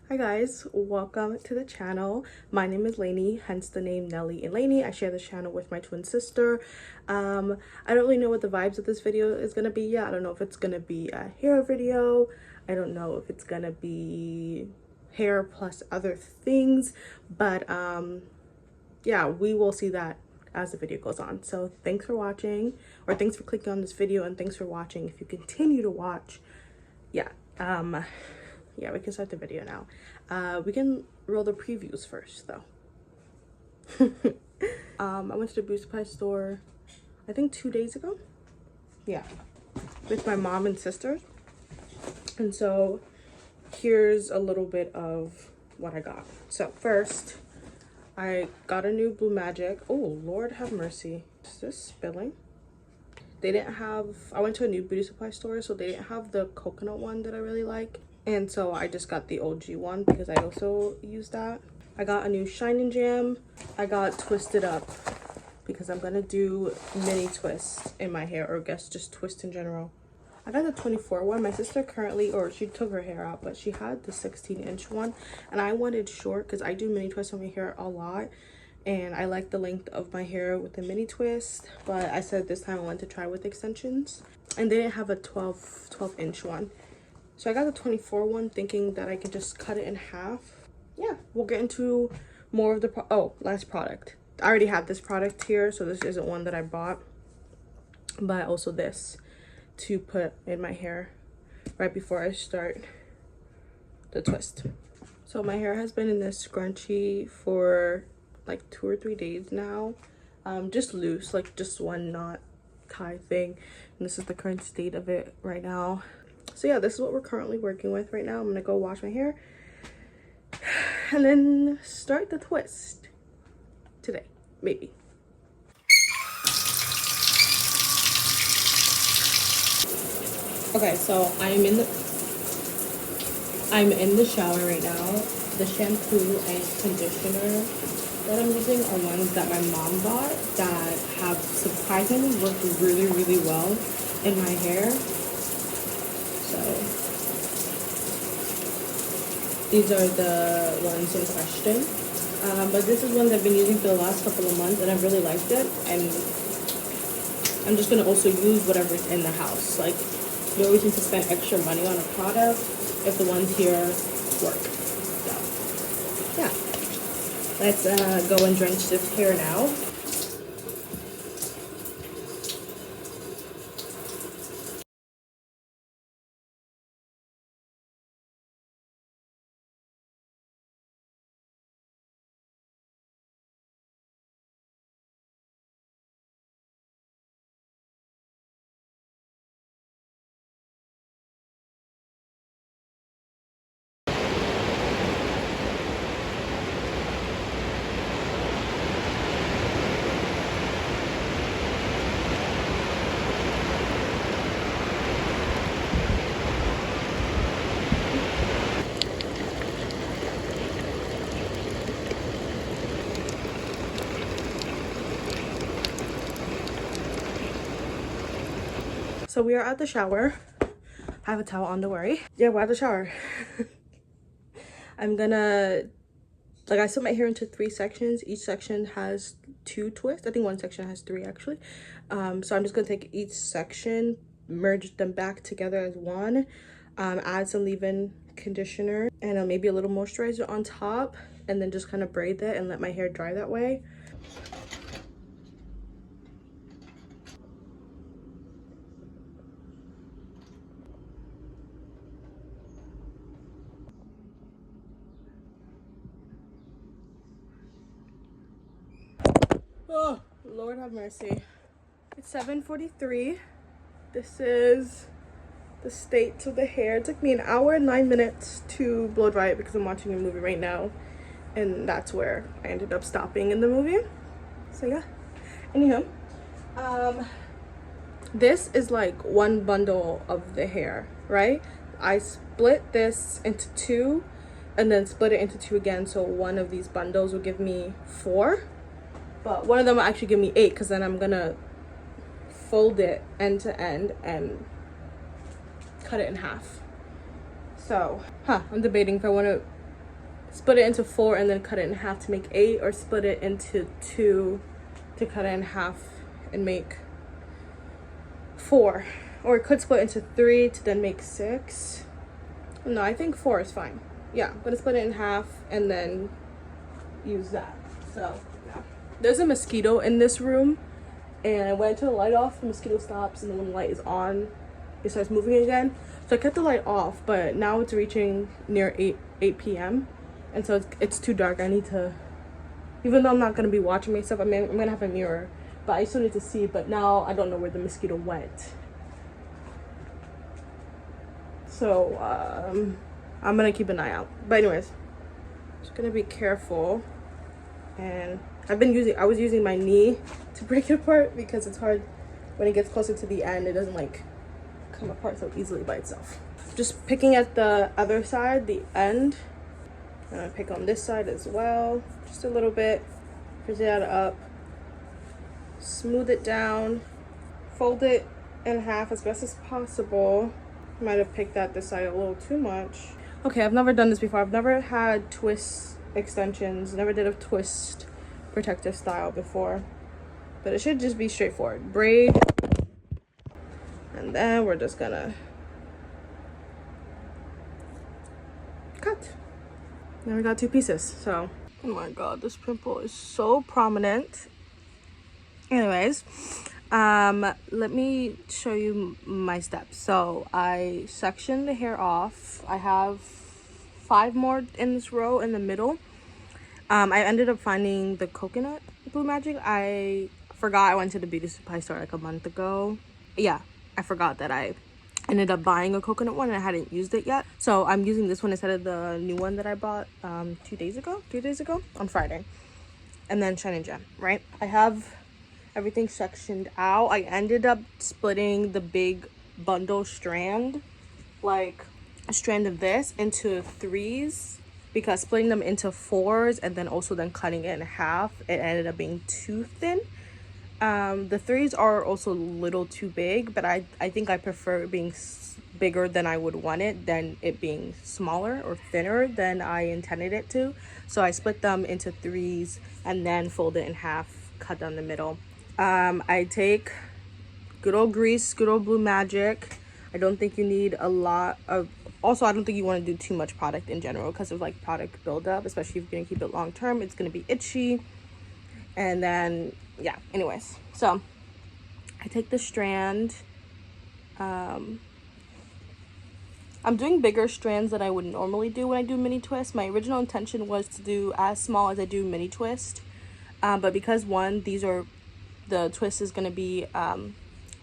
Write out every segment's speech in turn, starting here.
Hi guys, welcome to the channel. My name is Lainey, hence the name Nelly and Lainey. I share this channel with my twin sister. I don't really know what the vibes of this video is gonna be yet. I don't know if it's gonna be a hair video. I don't know if it's gonna be hair plus other things, but yeah, we will see that as the video goes on. So thanks for watching, or thanks for clicking on this video, and thanks for watching. If you continue to watch, yeah, yeah, we can start the video now. We can roll the previews first though. I went to the beauty supply store I think 2 days ago, yeah, with my mom and sisters, and so here's a little bit of what I got. So first I got a new Blue Magic. Oh Lord have mercy, is this spilling? They didn't have, I went to a new beauty supply store, so they didn't have the coconut one that I really like, and so I just got the OG one because I also use that. I got a new Shine and Jam. I got Twisted Up because I'm gonna do mini twists in my hair, or I guess just twist in general. I got the 24 one. My sister currently, or she took her hair out, but she had the 16-inch one, and I wanted short because I do mini twists on my hair a lot, and I like the length of my hair with the mini twist, but I said this time I wanted to try with extensions, and they didn't have a 12-inch one. So I got the 24 one thinking that I could just cut it in half. Yeah, we'll get into more of the last product. I already have this product here, so this isn't one that I bought, but also this to put in my hair right before I start the twist. So my hair has been in this scrunchie for like 2 or 3 days now, just loose, like just one knot tie thing, and this is the current state of it right now. So yeah, this is what we're currently working with right now. I'm gonna go wash my hair and then start the twist today, maybe. Okay, so I'm in the shower right now. The shampoo and conditioner that I'm using are ones that my mom bought that have surprisingly worked really well in my hair. So these are the ones in question, but this is one that I've been using for the last couple of months, and I've really liked it, and I'm just gonna also use whatever's in the house. Like, you always need to spend extra money on a product if the ones here work. So yeah, let's go and drench this hair now. So we are at the shower. I have a towel on, don't worry. Yeah, we're at the shower. I'm gonna, like, I split my hair into 3 sections. Each section has 2 twists. I think one section has 3 actually. So I'm just gonna take each section, merge them back together as one, add some leave-in conditioner and maybe a little moisturizer on top, and then just kind of braid that and let my hair dry that way. Oh, Lord have mercy. It's 7:43. This is the state of the hair. It took me 1 hour and 9 minutes to blow dry it because I'm watching a movie right now, and that's where I ended up stopping in the movie. So yeah, anywho, this is like one bundle of the hair, right? I split this into 2 and then split it into 2 again, so one of these bundles will give me 4, but one of them will actually give me 8 because then I'm gonna fold it end to end and cut it in half. So I'm debating if I want to split it into 4 and then cut it in half to make 8, or split it into 2 to cut it in half and make 4. Or it could split into 3 to then make 6. No, I think 4 is fine. Yeah, I'm gonna split it in half and then use that. So yeah. There's a mosquito in this room, and when I turn the light off, the mosquito stops, and then when the light is on, it starts moving again. So I kept the light off, but now it's reaching near 8 p.m. and so it's too dark. I need to, even though I'm not gonna be watching myself, I'm gonna have a mirror, but I still need to see. But now I don't know where the mosquito went. So I'm gonna keep an eye out. But anyways, just gonna be careful. And I was using my knee to break it apart because it's hard when it gets closer to the end. It doesn't like come apart so easily by itself. Just picking at the other side, the end. I'm gonna pick on this side as well, just a little bit. Push that up, smooth it down, fold it in half as best as possible. Might have picked at this side a little too much. Okay, I've never done this before. I've never had twist extensions, never did a twist protective style before, but it should just be straightforward. Braid, and then we're just gonna cut. Now we got 2 pieces. So, oh my god, this pimple is so prominent. Anyways, let me show you my steps. So I sectioned the hair off. I have 5 more in this row in the middle. I ended up finding the coconut Blue Magic. I forgot I went to the beauty supply store like a month ago. Yeah, I forgot that I ended up buying a coconut one and I hadn't used it yet. So I'm using this one instead of the new one that I bought 3 days ago on Friday. And then Shine and Gem, right? I have everything sectioned out. I ended up splitting the big bundle strand, like a strand of this, into 3s, because splitting them into 4s and then also then cutting it in half, it ended up being too thin. The 3s are also a little too big, but I think I prefer it being bigger than I would want it than it being smaller or thinner than I intended it to. So I split them into 3s and then fold it in half, cut down the middle. I take good old grease, good old Blue Magic. I don't think you need a lot of, also I don't think you want to do too much product in general because of like product buildup, especially if you're gonna keep it long term. It's gonna be itchy. And then yeah, anyways, so I take the strand. I'm doing bigger strands than I would normally do when I do mini twist. My original intention was to do as small as I do mini twist, but because the twist is gonna be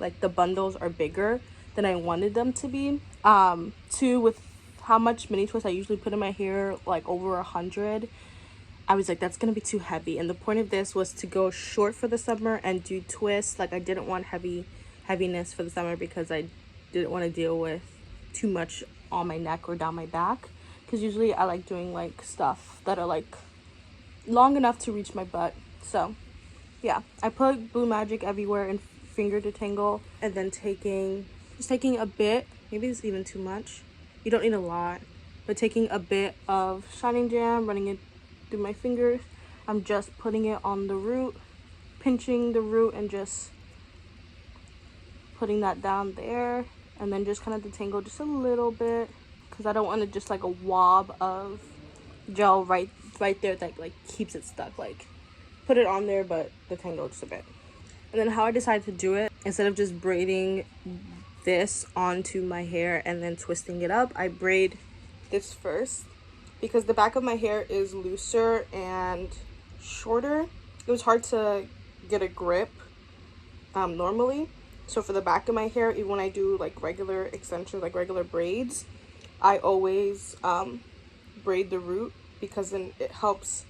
like the bundles are bigger than I wanted them to be. 2, with how much mini twist I usually put in my hair, like over 100, I was like, that's gonna be too heavy. And the point of this was to go short for the summer and do twists. Like I didn't want heaviness for the summer because I didn't want to deal with too much on my neck or down my back, because usually I like doing like stuff that are like long enough to reach my butt. So yeah, I put Blue Magic everywhere and finger detangle, and then just taking a bit, maybe it's even too much, you don't need a lot, but taking a bit of Shine and Jam, running it through my fingers. I'm just putting it on the root, pinching the root and just putting that down there, and then just kind of detangle just a little bit because I don't want to just like a wob of gel right there that like keeps it stuck. Like put it on there but detangle just a bit. And then how I decided to do it, instead of just braiding this onto my hair and then twisting it up, I braid this first because the back of my hair is looser and shorter. It was hard to get a grip normally. So for the back of my hair, even when I do like regular extensions, like regular braids, I always braid the root because then it helps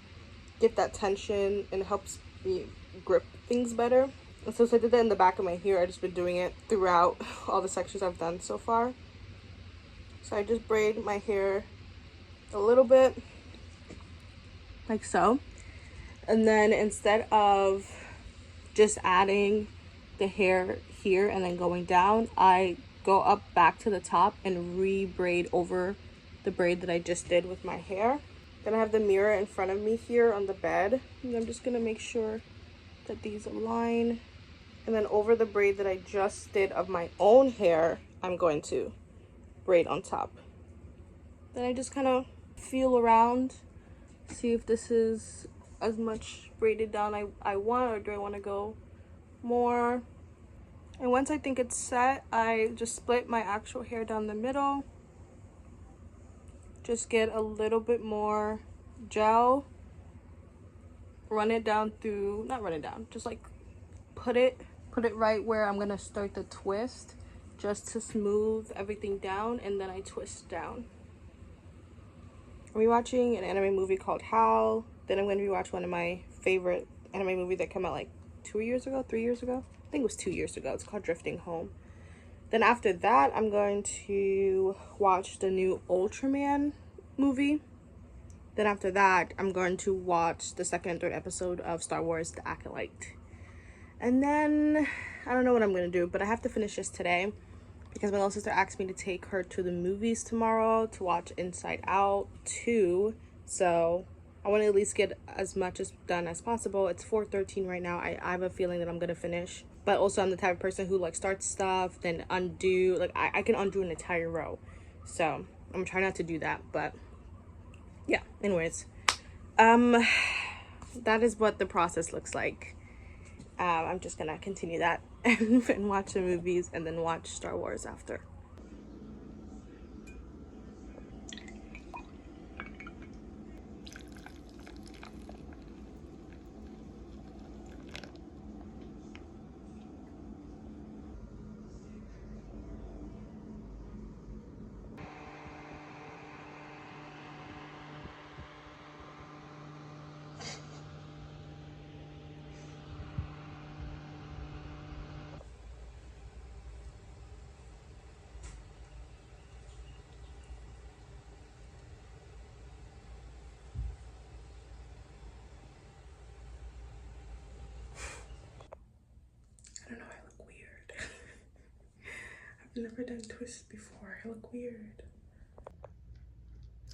get that tension and it helps me grip things better. And so I did that in the back of my hair. I've just been doing it throughout all the sections I've done so far. So I just braid my hair a little bit, like so. And then instead of just adding the hair here and then going down, I go up back to the top and re-braid over the braid that I just did with my hair. Then I have the mirror in front of me here on the bed. And I'm just gonna make sure that these align. And then over the braid that I just did of my own hair, I'm going to braid on top. Then I just kind of feel around, see if this is as much braided down I want, or do I want to go more. And once I think it's set, I just split my actual hair down the middle. Just get a little bit more gel, run it down through, not run it down, just like put it right where I'm gonna start the twist, just to smooth everything down, and then I twist down. I'm rewatching an anime movie called Howl. Then I'm gonna rewatch one of my favorite anime movie that came out like 3 years ago. I think it was 2 years ago. It's called Drifting Home. Then after that, I'm going to watch the new Ultraman movie. Then after that, I'm going to watch the second and third episode of Star Wars The Acolyte. And then, I don't know what I'm going to do, but I have to finish this today because my little sister asked me to take her to the movies tomorrow to watch Inside Out 2. So I want to at least get as much as done as possible. It's 4:13 right now. I have a feeling that I'm going to finish. But also I'm the type of person who like starts stuff, then undo. Like I can undo an entire row. So I'm trying not to do that. But yeah, anyways. That is what the process looks like. I'm just gonna continue that and watch the movies and then watch Star Wars after. I don't know, I look weird. I've never done twists before. I look weird.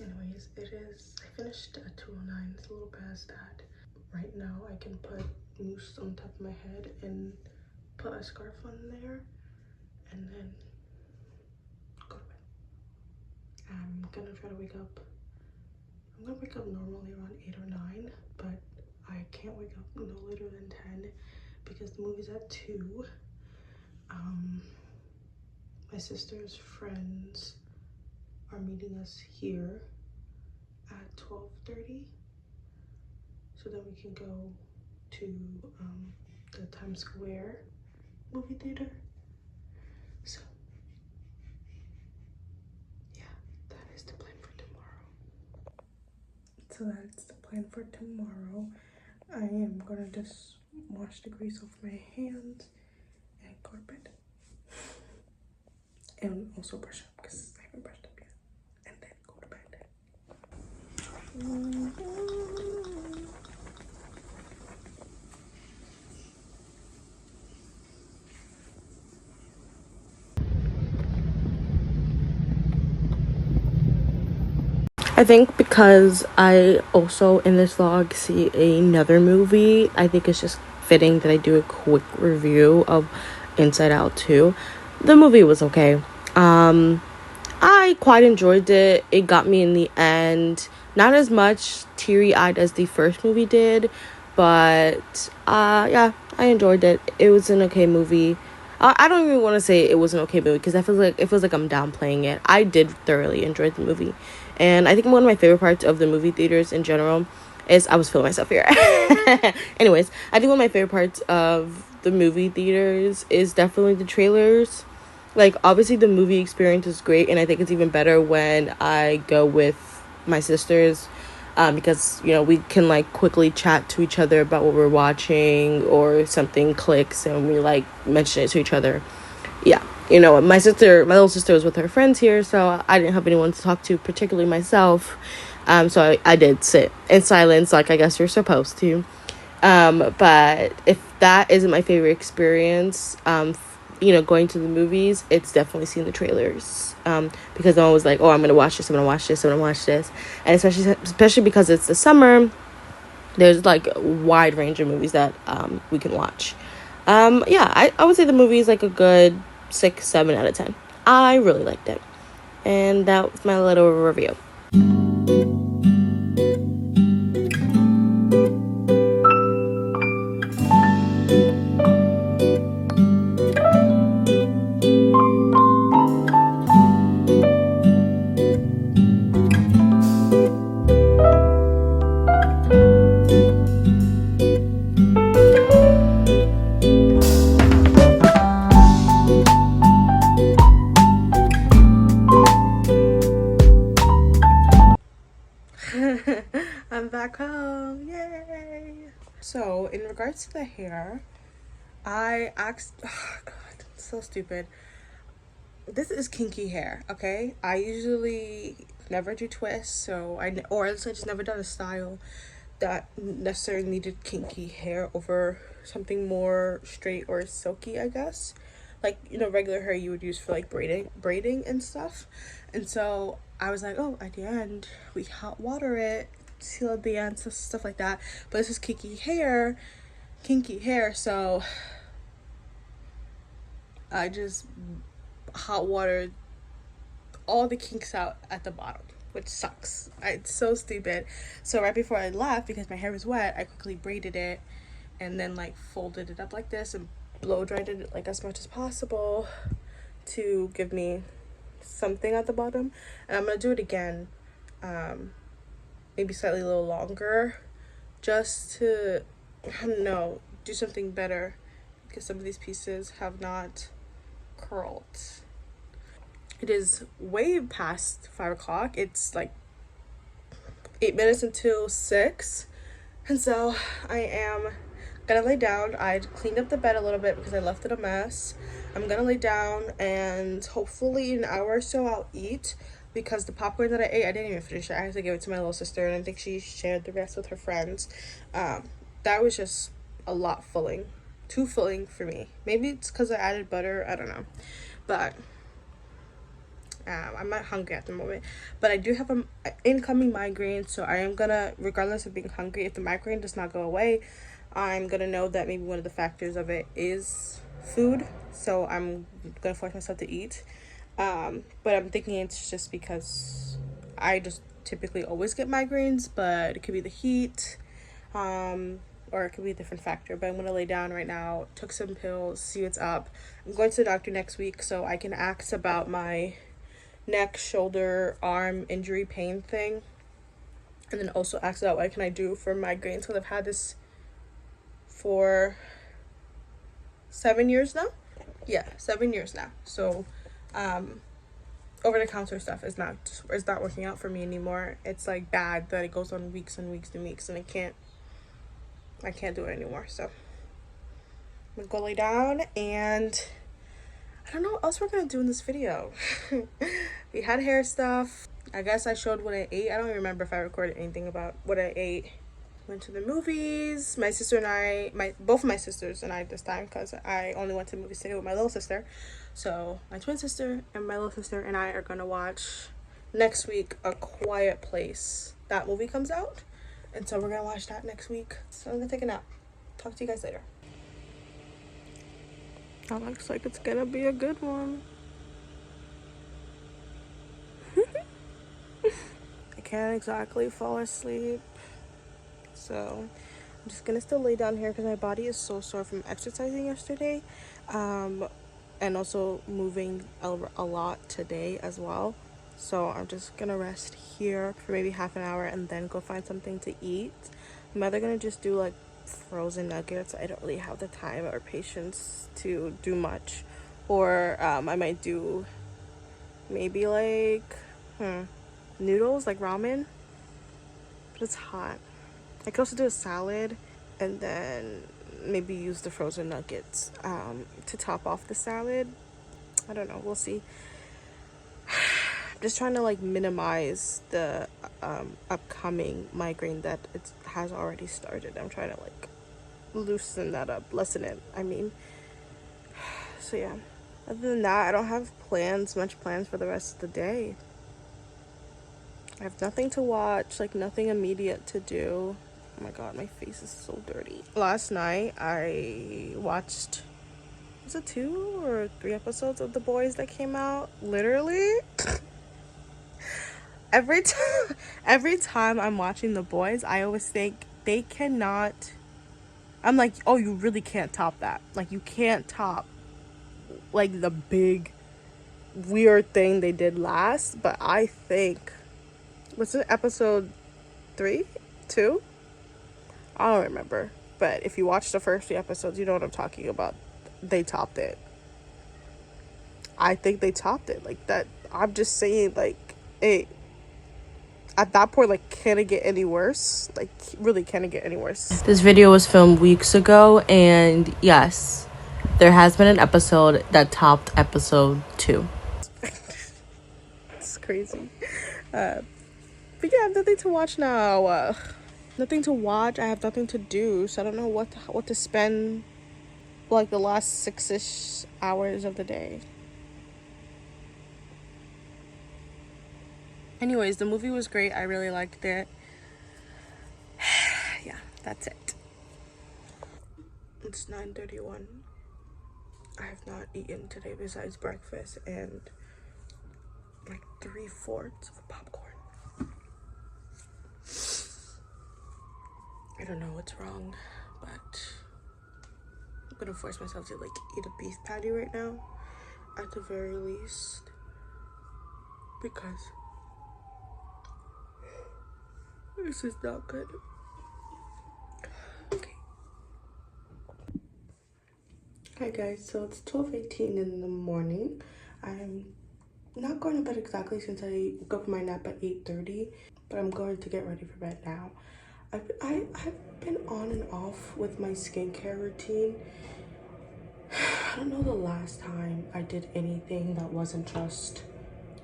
Anyways, I finished at 2:09. It's a little past that. Right now, I can put mousse on top of my head and put a scarf on there and then go to bed. I'm gonna try to wake up. I'm gonna wake up normally around 8 or 9, but I can't wake up no later than 10 because the movie's at 2. My sister's friends are meeting us here at 12:30, so then we can go to the Times Square movie theater. So yeah, that is the plan for tomorrow. So that's the plan for tomorrow. I am gonna just wash the grease off my hands and go to bed. And also brush up because I haven't brushed up yet. And then go to bed. I think because I also in this vlog see another movie, I think it's just fitting that I do a quick review of Inside Out 2. The movie was okay. I quite enjoyed it. It got me in the end. Not as much teary-eyed as the first movie did, but yeah, I enjoyed it. It was an okay movie. I don't even want to say it was an okay movie because it feels like I'm downplaying it. I did thoroughly enjoy the movie, and I think one of my favorite parts of the movie theaters in general is I was feeling myself here. Anyways, I think one of my favorite parts of the movie theaters is definitely the trailers. Like, obviously the movie experience is great, and I think it's even better when I go with my sisters, because, you know, we can like quickly chat to each other about what we're watching, or something clicks and we like mention it to each other. Yeah, you know, my little sister was with her friends here, so I didn't have anyone to talk to, particularly myself. So I did sit in silence, like I guess you're supposed to. But if that isn't my favorite experience, going to the movies, it's definitely seeing the trailers, because I'm always like, oh, I'm gonna watch this, I'm gonna watch this, I'm gonna watch this. And especially because it's the summer, there's like a wide range of movies that we can watch. Yeah, I would say the movie is like a good 6-7 out of 10. I really liked it, and that was my little review. I'm back home, yay! So in regards to the hair, I asked, oh god, so stupid. This is kinky hair, okay? I usually never do twists, or else I just never done a style that necessarily needed kinky hair over something more straight or silky, I guess. Like, regular hair you would use for like braiding and stuff. And so I was like, oh, at the end we hot water it, seal the ends, stuff like that. But this is kinky hair, so I just hot watered all the kinks out at the bottom, which sucks. It's so stupid. So right before I left, because my hair was wet, I quickly braided it and then like folded it up like this and blow dried it like as much as possible to give me something at the bottom. And I'm gonna do it again, maybe slightly a little longer, just to, I don't know, do something better, because some of these pieces have not curled. It is way past 5 o'clock. It's like 8 minutes until 6. And so I am gonna lay down. I cleaned up the bed a little bit because I left it a mess. I'm gonna lay down, and hopefully in an hour or so I'll eat, because the popcorn that I ate, I didn't even finish it. I had to give it to my little sister, and I think she shared the rest with her friends. That was just a lot filling. Too filling for me. Maybe it's because I added butter. I don't know. But I'm not hungry at the moment, but I do have an incoming migraine, so I am gonna, regardless of being hungry, if the migraine does not go away, I'm gonna know that maybe one of the factors of it is food, so I'm gonna force myself to eat. But I'm thinking it's just because I just typically always get migraines, but it could be the heat, or it could be a different factor. But I'm gonna lay down right now, took some pills, see what's up. I'm going to the doctor next week so I can ask about my neck, shoulder, arm injury pain thing, and then also ask about what can I do for migraines, because I've had this for 7 years now. 7 years now. So over the counter stuff is not working out for me anymore. It's like bad that it goes on weeks and weeks and weeks, and I can't do it anymore. So I'm gonna go lay down, and I don't know what else we're gonna do in this video. We had hair stuff. I guess I showed what I ate. I don't even remember if I recorded anything about what I ate. Went to the movies. My sister and I, both of my sisters and I this time, because I only went to the movies today with my little sister. So my twin sister and my little sister and I are gonna watch next week A Quiet Place. That movie comes out, and so we're gonna watch that next week. So I'm gonna take a nap. Talk to you guys later. That looks like it's gonna be a good one. I can't exactly fall asleep, so I'm just gonna still lay down here because my body is so sore from exercising yesterday, and also moving a lot today as well. So I'm just gonna rest here for maybe half an hour and then go find something to eat. I'm either gonna just do like frozen nuggets. I don't really have the time or patience to do much, or I might do maybe like noodles, like ramen, but it's hot. I could also do a salad and then maybe use the frozen nuggets to top off the salad. I don't know, we'll see. I'm just trying to like minimize the upcoming migraine that it has already started. I'm trying to like lessen it, I mean. So yeah, other than that, I don't have much plans for the rest of the day. I have nothing to watch, like nothing immediate to do. Oh my god, my face is so dirty. Last night I watched, was it 2 or 3 episodes of The Boys that came out? Literally every time I'm watching The Boys, I always think they cannot, I'm like, oh, you really can't top that. Like, you can't top like the big weird thing they did last. But I think, was it episode 3, 2? I don't remember. But if you watch the first 3 episodes, you know what I'm talking about. They topped it. I think they topped it. Like, that, I'm just saying, like, hey, at that point, like, can it get any worse? Like, really, can it get any worse? This video was filmed weeks ago, and yes, there has been an episode that topped episode 2. It's crazy. But yeah, I have nothing to watch now. Nothing to watch. I have nothing to do, so I don't know what to spend like the last 6-ish hours of the day. Anyways, the movie was great. I really liked it. Yeah, that's it. It's 9:31. I have not eaten today besides breakfast and like 3/4 of popcorn. I don't know what's wrong, but I'm gonna force myself to like eat a beef patty right now, at the very least, because this is not good. Okay. Hi guys, so it's 12:18 in the morning. I'm not going to bed exactly since I woke up from my nap at 8:30, but I'm going to get ready for bed now. I've been on and off with my skincare routine. I don't know the last time I did anything that wasn't just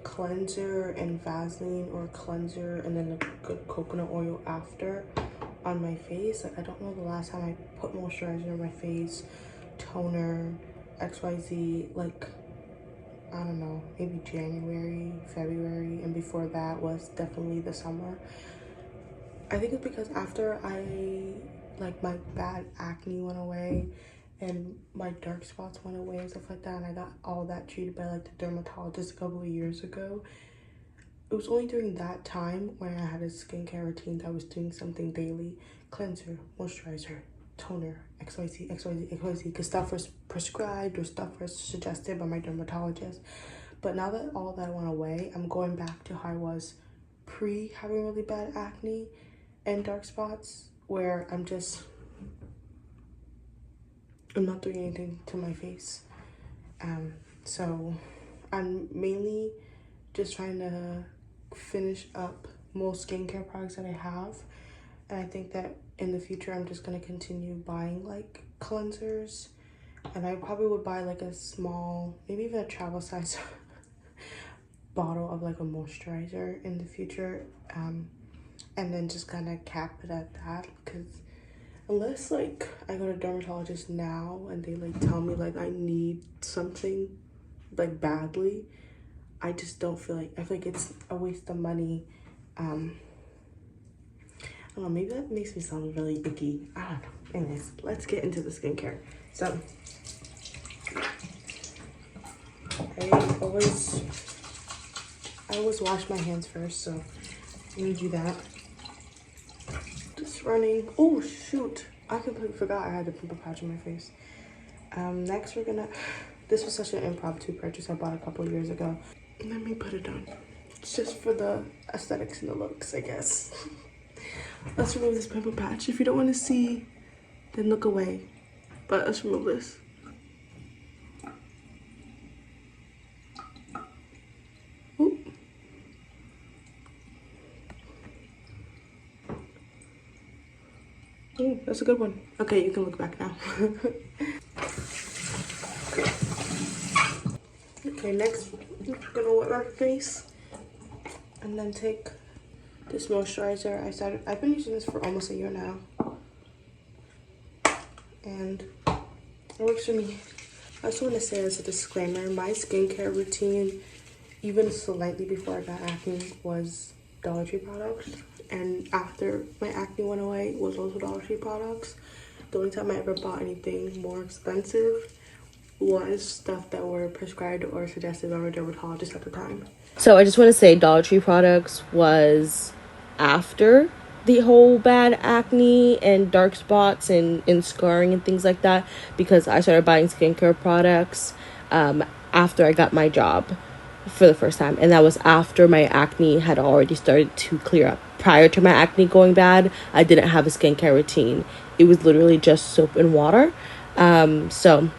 cleanser and Vaseline, or cleanser and then a good coconut oil after on my face. Like, I don't know the last time I put moisturizer on my face, toner, XYZ, like, I don't know, maybe January, February, and before that was definitely the summer. I think it's because after like my bad acne went away and my dark spots went away and stuff like that, and I got all that treated by like the dermatologist a couple of years ago. It was only during that time when I had a skincare routine that I was doing something daily: cleanser, moisturizer, toner, XYZ, XYZ, XYZ, because stuff was prescribed or stuff was suggested by my dermatologist. But now that all that went away, I'm going back to how I was pre having really bad acne and dark spots, where I'm not doing anything to my face. So I'm mainly just trying to finish up most skincare products that I have, and I think that in the future I'm just going to continue buying like cleansers, and I probably would buy like a small, maybe even a travel size bottle of like a moisturizer in the future, and then just kind of cap it at that, because unless like I go to a dermatologist now and they like tell me like I need something like badly, I just don't feel like, I feel like it's a waste of money. I don't know, maybe that makes me sound really icky. I don't know. Anyways, let's get into the skincare. So I always wash my hands first, so let me do that. Just running. Oh shoot, I completely forgot I had a pimple patch on my face. Next we're gonna, this was such an impromptu purchase I bought a couple years ago. Let me put it on. It's just for the aesthetics and the looks, I guess. Let's remove this pimple patch. If you don't want to see, then look away. But let's remove this. Ooh. Ooh, that's a good one. Okay, you can look back now. Okay, next I'm gonna wet my face and then take this moisturizer. I've been using this for almost a year now, and it works for me. I just want to say as a disclaimer, my skincare routine, even slightly before I got acne, was Dollar Tree products. And after my acne went away, was also Dollar Tree products. The only time I ever bought anything more expensive was stuff that were prescribed or suggested by a dermatologist at the time. So I just want to say Dollar Tree products was after the whole bad acne and dark spots and scarring and things like that, because I started buying skincare products after I got my job for the first time, and that was after my acne had already started to clear up. Prior to my acne going bad, I didn't have a skincare routine. It was literally just soap and water. So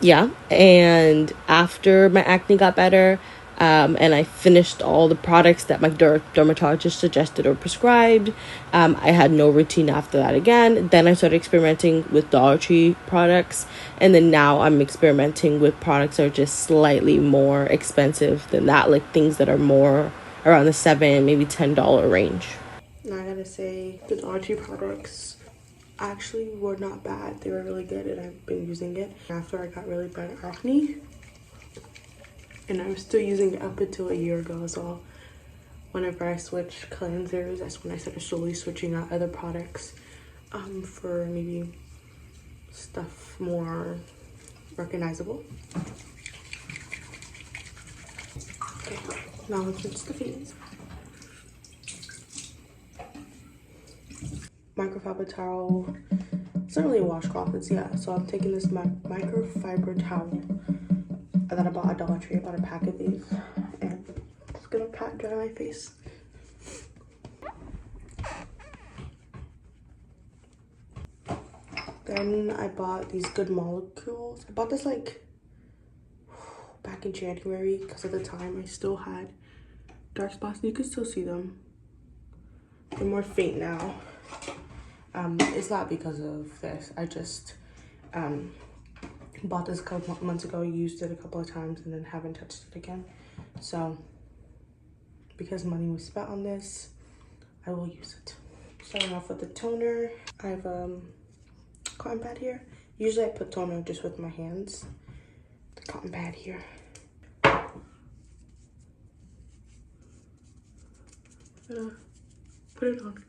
yeah, and after my acne got better, and I finished all the products that my dermatologist suggested or prescribed, I had no routine after that again. Then I started experimenting with Dollar Tree products, and then now I'm experimenting with products that are just slightly more expensive than that, like things that are more around the $7, maybe $10 range. Now I gotta say, the Dollar Tree products actually were not bad. They were really good, and I've been using it after I got really bad acne, and I was still using it up until a year ago as well. Whenever I switched cleansers, that's when I started slowly switching out other products for maybe stuff more recognizable. Okay, now let's rinse the face. Microfiber towel. It's not really a washcloth, it's, yeah. So I'm taking this microfiber towel that I bought at Dollar Tree. I bought a pack of these, and I'm just gonna pat dry my face. Then I bought these Good Molecules. I bought this like back in January because at the time I still had dark spots. You can still see them. They're more faint now. It's not because of this. I just bought this a couple months ago, used it a couple of times, and then haven't touched it again. So because money was spent on this, I will use it. Starting off with the toner, I have cotton pad here. Usually I put toner just with my hands. The cotton pad here. Gonna put it on.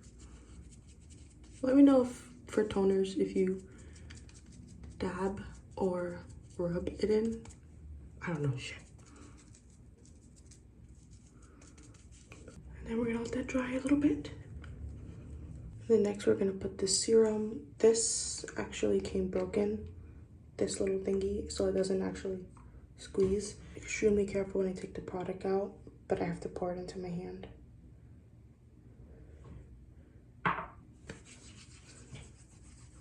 Let me know if, for toners, if you dab or rub it in. I don't know shit. And then we're gonna let that dry a little bit. And then next we're gonna put the serum. This actually came broken, this little thingy, so it doesn't actually squeeze. Extremely careful when I take the product out, but I have to pour it into my hand.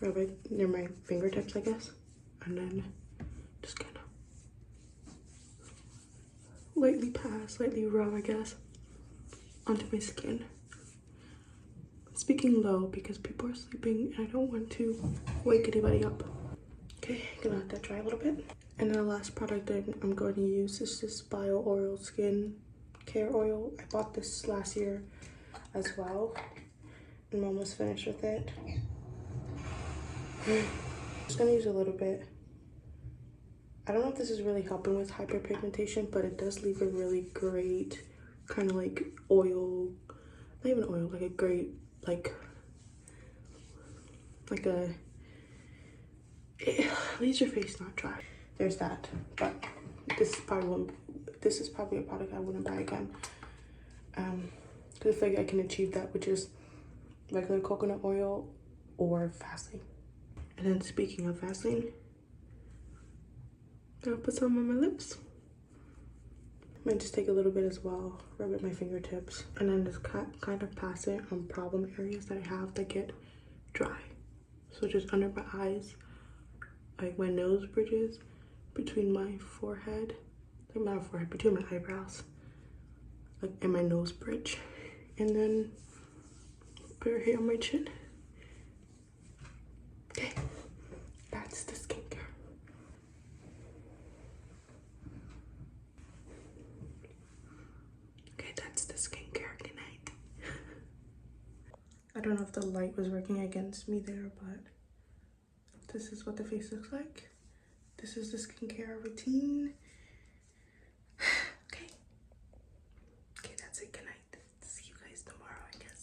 Rub it near my fingertips, I guess, and then just kind of lightly rub, I guess, onto my skin. Speaking low because people are sleeping and I don't want to wake anybody up. Okay, gonna let that dry a little bit. And then the last product I'm going to use is this Bio Oil Skin Care Oil. I bought this last year as well. I'm almost finished with it. Just gonna use a little bit. I don't know if this is really helping with hyperpigmentation, but it does leave a really great kind of like oil, not even oil, like a great, like a, it leaves your face not dry. There's that, but this is probably a product I wouldn't buy again. Because I feel like I can achieve that with just regular coconut oil or Vaseline. And then speaking of Vaseline, I'll put some on my lips. Might just take a little bit as well, rub it my fingertips, and then just kind of pass it on problem areas that I have that get dry. So just under my eyes, like my nose bridges, between my forehead, like not forehead, between my eyebrows, like and my nose bridge, and then put it here on my chin. Okay, that's the skincare. Okay, that's the skincare. Good night. I don't know if the light was working against me there, but this is what the face looks like. this is the skincare routine. Okay. Okay, that's it. Good night. See you guys tomorrow, I guess.